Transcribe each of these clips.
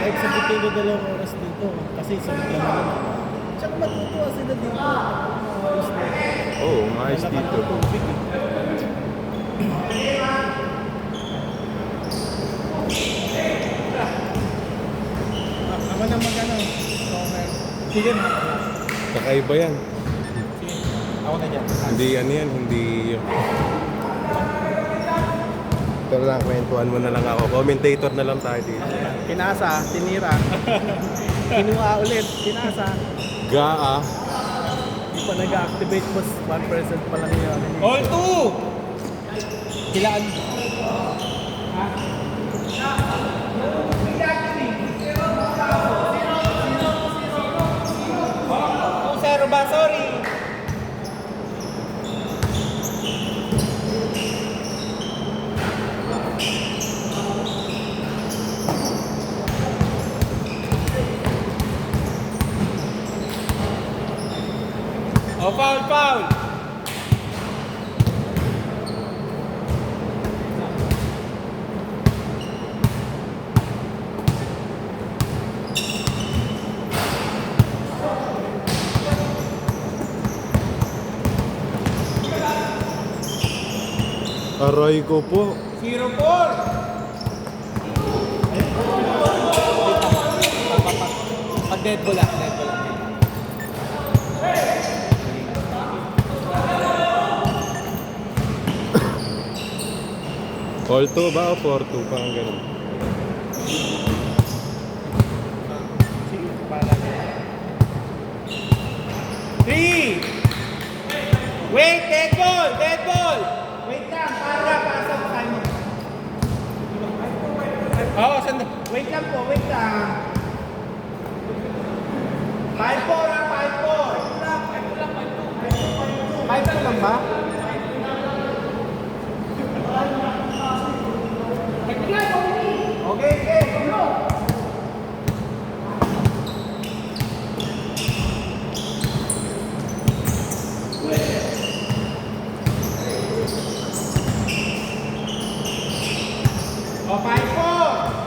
kahit sa dito 2 oras dito. Kasi sunod lang naman. Tsaka matutuwa sila dito. Ayos na. Oo, maayos Wala ka dito. ng tubig eh. Ako na mag-ano. Sige na. Kakaiba yan. Sige. Ako na dyan. Hindi ano yan, hindi... Ito lang, kwentuhan mo na lang ako. Commentator na lang tayo dito. Pinasa, tinira. Kinuha ulit, pinasa. Gaa. Hindi pa nag-activate boss. 1% pa lang yun. All two! Kilaan. Oh, zero ba? Sorry. Oh, foul, foul. Aray ko po. 0-4. Pag dead ball lang, dead ball lang. All 2 ba o 4-2? Parang ganun. Sige, pala. 3. Wait, dead ball, dead ball. Wait lang, para pasok tayo mo. Oo, sandali. Wait lang po, wait lang. 5-4 ah, 5-4. 5 lang ba? Okay, okay, go. O, 5-4.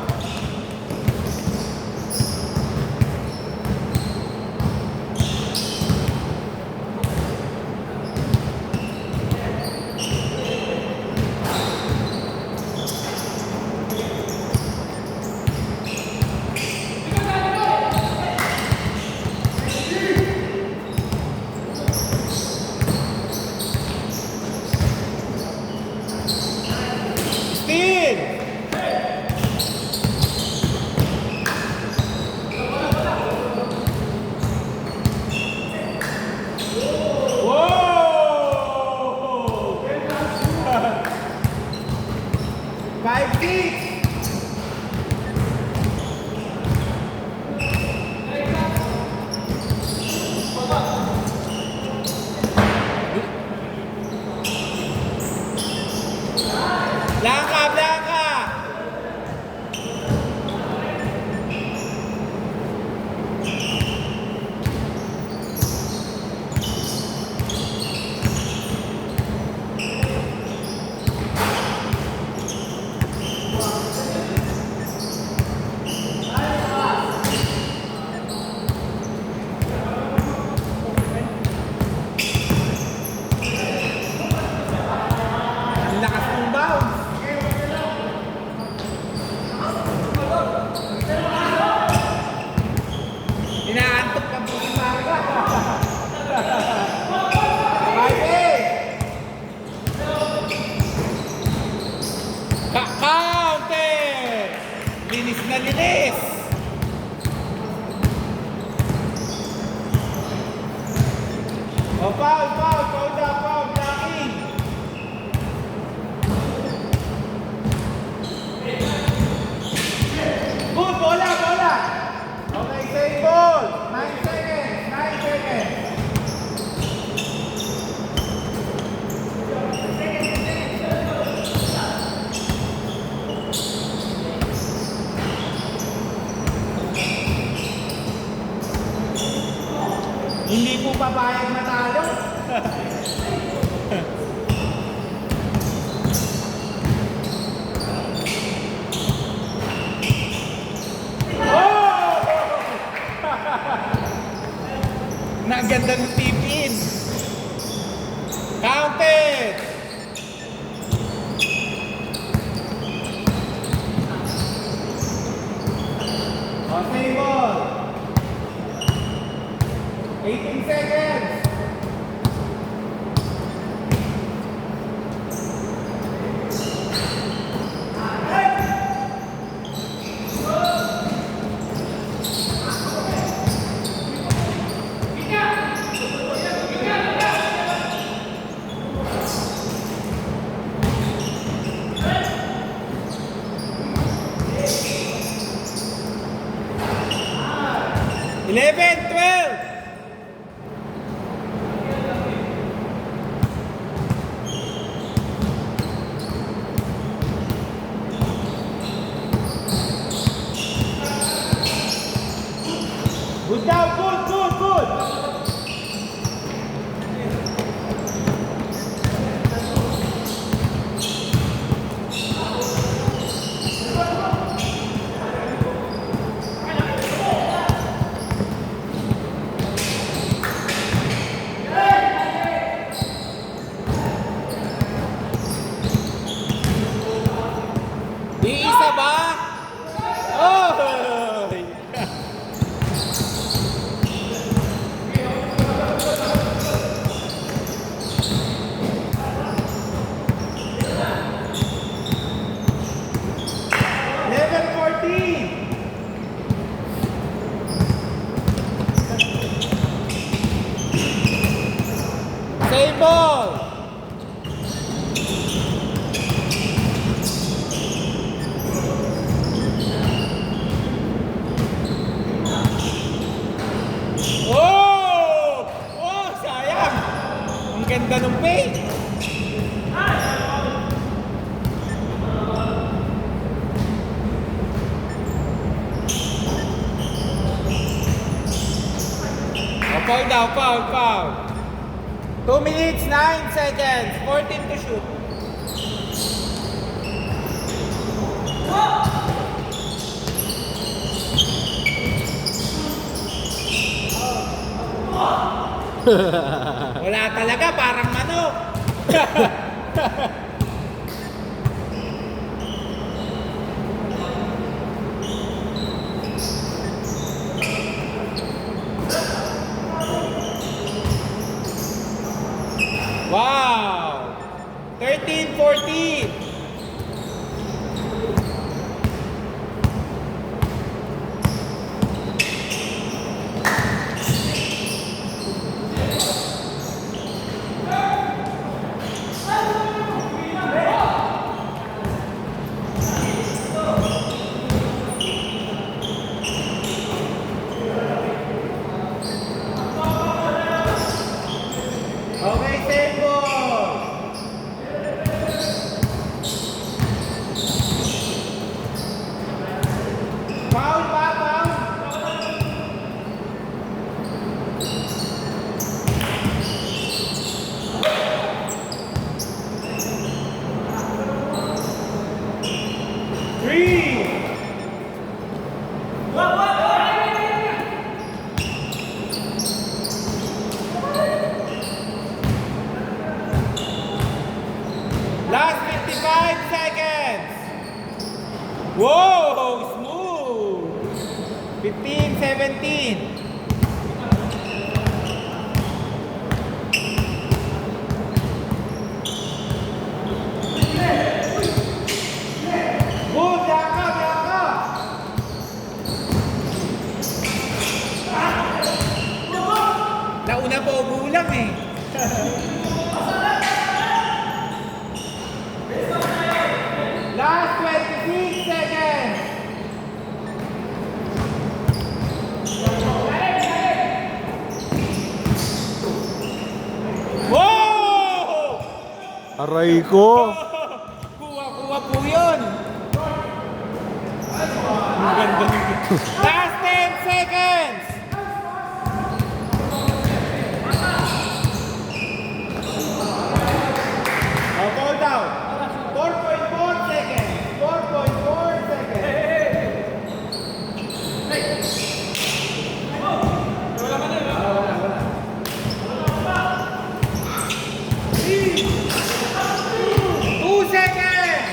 Steal! Whoa! 5-6. Blanca, Blanca! Ang lakas ng bounce. Inaantok ka po si Marga. 5-8. Counter! Linis na linis. O, foul, foul, foul na, foul, blocking. Good, bola, bola. Okay, save ball. 9 seconds, 9 seconds. Hindi po papayag matalo. Oh! Okay, ball. 18 seconds. Eleven, 12. Good down, good. Di isa ba? Oh! Level 14. Same ball. Oh! Oh, sayang. Ang ganda ng paint. Oh, foul daw, foul. 2 minutes, 9 seconds. 14 to shoot. Wala talaga, parang manok. Wow! 13-14. Okay, same ball. Foul ba, foul? Three. Last 55 seconds. Whoa, smooth. 15, 17. Good, yakap. Nauna po ugulang eh. Last 26 seconds. Wow! Aray ko! Kuha po yun. Ang ganda ng last 10 seconds. Oh, ball down. 4.4 seconds. 4.4 seconds. Two seconds.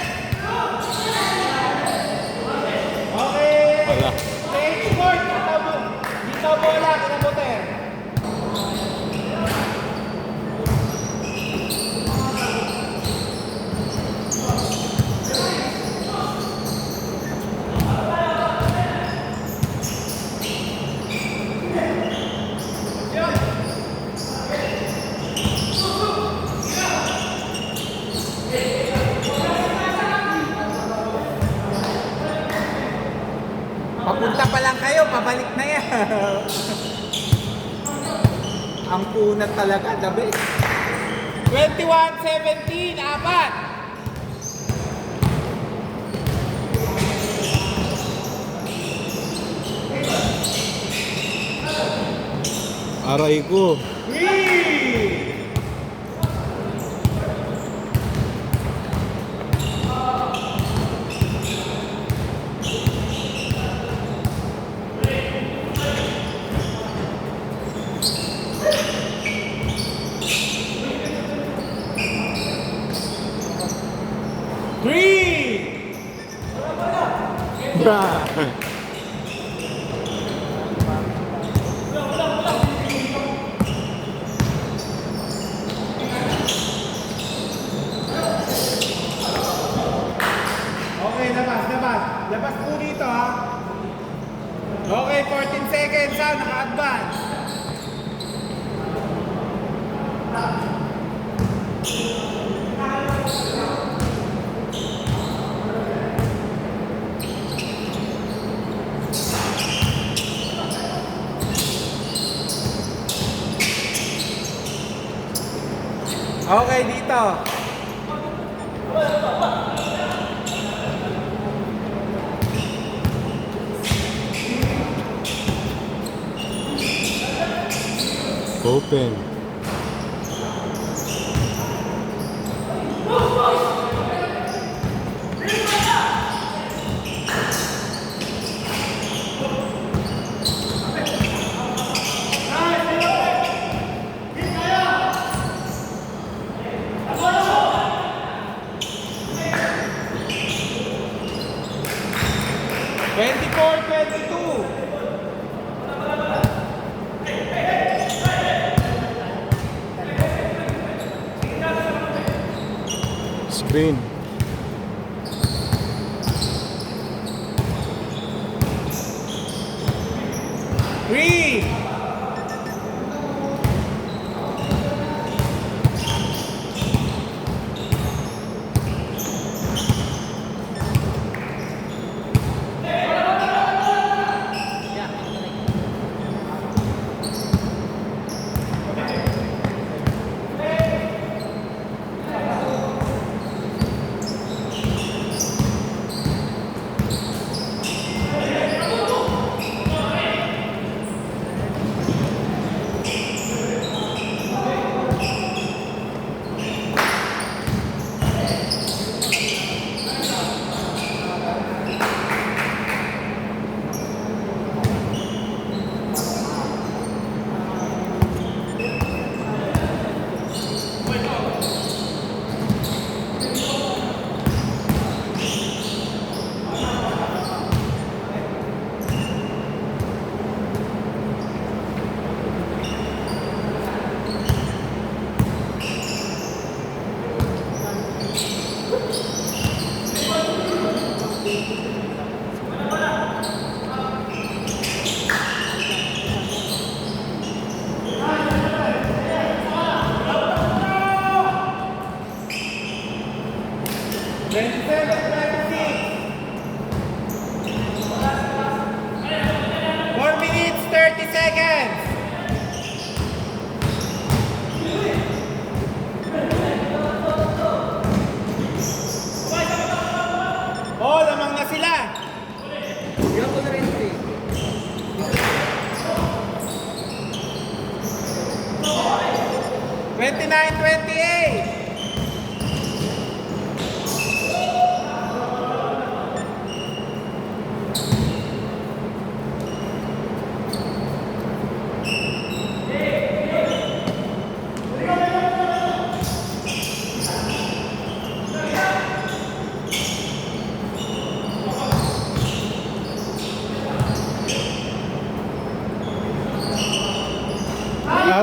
Okay. Wala. Stage bola, kinabuter. Papunta pa lang kayo, pabalik na yan. Ang punat talaga, the best. 21-17, apat. Aray ko. 3. Okay, labas po dito ha. Okay, 14 seconds ha, naka-advance. Okay, dito. Open. Screen. Three.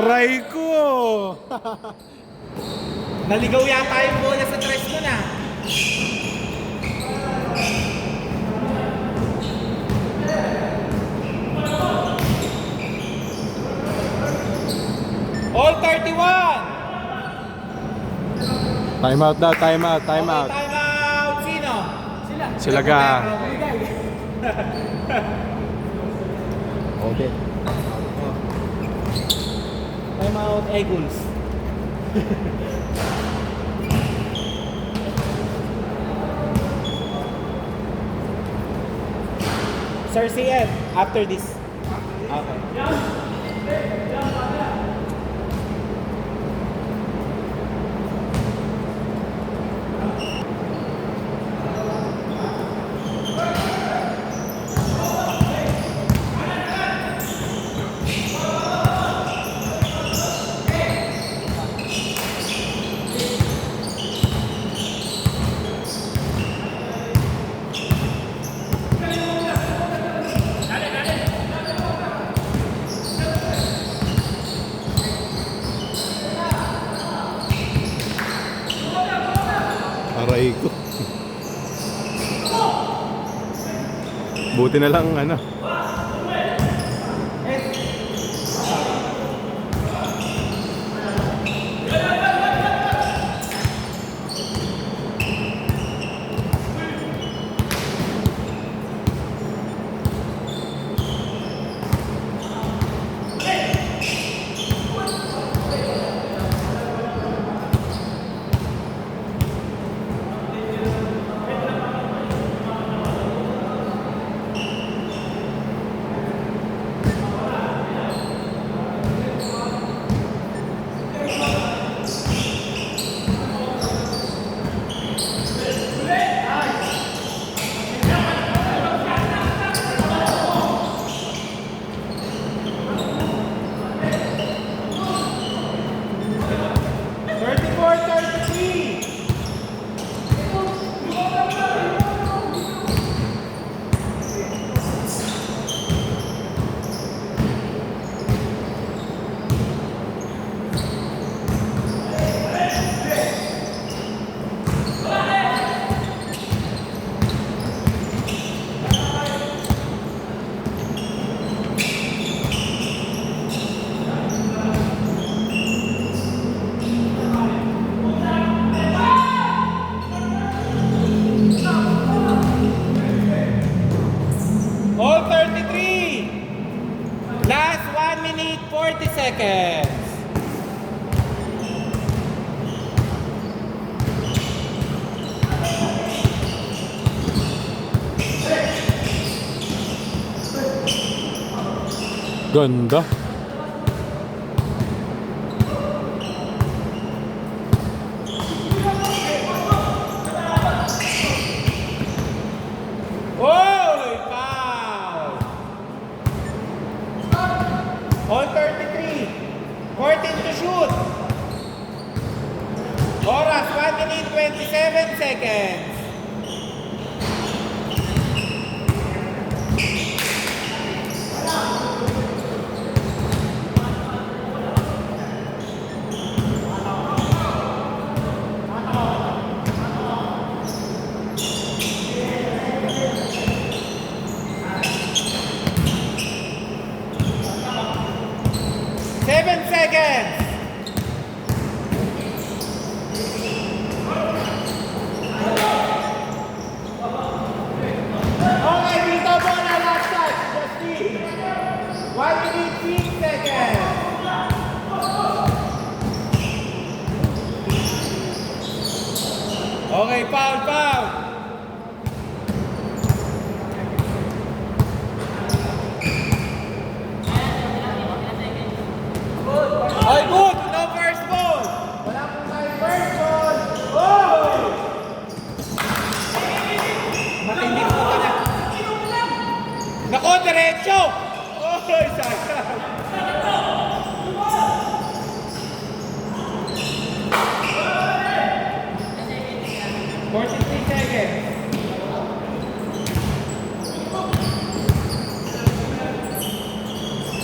Aray ko! Naligaw yata yung bola sa tres mo na. All 31! Time out daw, time out, time Okay, out. time out! Sino? Sila ga. Okay. Time out, Eagles. Sir CM, after this. Okay. Aray ko. Buti na lang ano. All 33! Last 1 minute 40 seconds. Ganda. Holy foul! All 33. 14 to shoot. Oras 1 minute 27 seconds. Seven seconds. Okay, dito mo na last touch. Justin. 1 minute 3 seconds. Okay, foul, foul. Ay, good! No first ball! Wala pong tayo first ball! Oh! Matindi ko ka na. Nako, diretso! Oh, sayang! Seconds.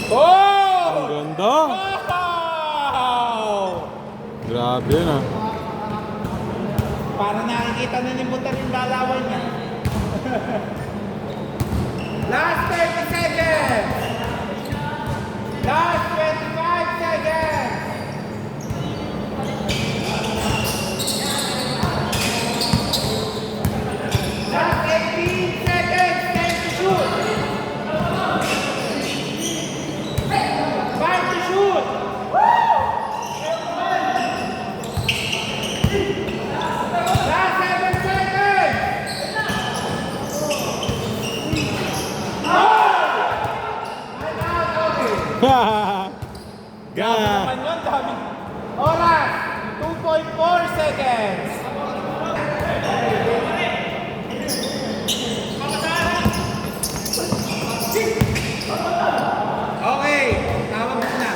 Oh! Ang ganda. Oh! Grabe yun ah. Para nakikita na ni Butan yung lalawan niya. Last 30 seconds! Last 25 seconds! Last 18 seconds! Time to shoot! Time to shoot! Last 7 seconds! Ga! Naman yun, dami. Oras! 2.4 seconds! Okay, tawag mo na.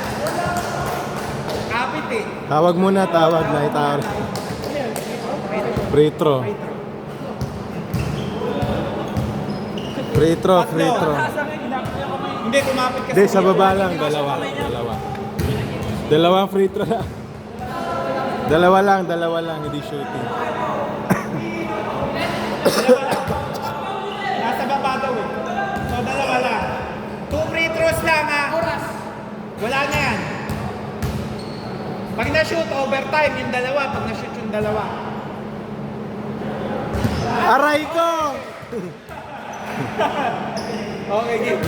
Kapit eh. Tawag muna, tawag na itawag. Free throw. Free throw, free throw. Hindi, kumapit ka Hindi, sa baba lang. Dalawa. Dalawang free throw lang. Dalawa lang, hindi shooting. Nasa baba daw eh. So, dalawa lang. 2 free throws lang ha. Oras. Wala na yan. Pag na-shoot, overtime yung dalawa. Pag na-shoot yung dalawa. Aray ko! Okay, game.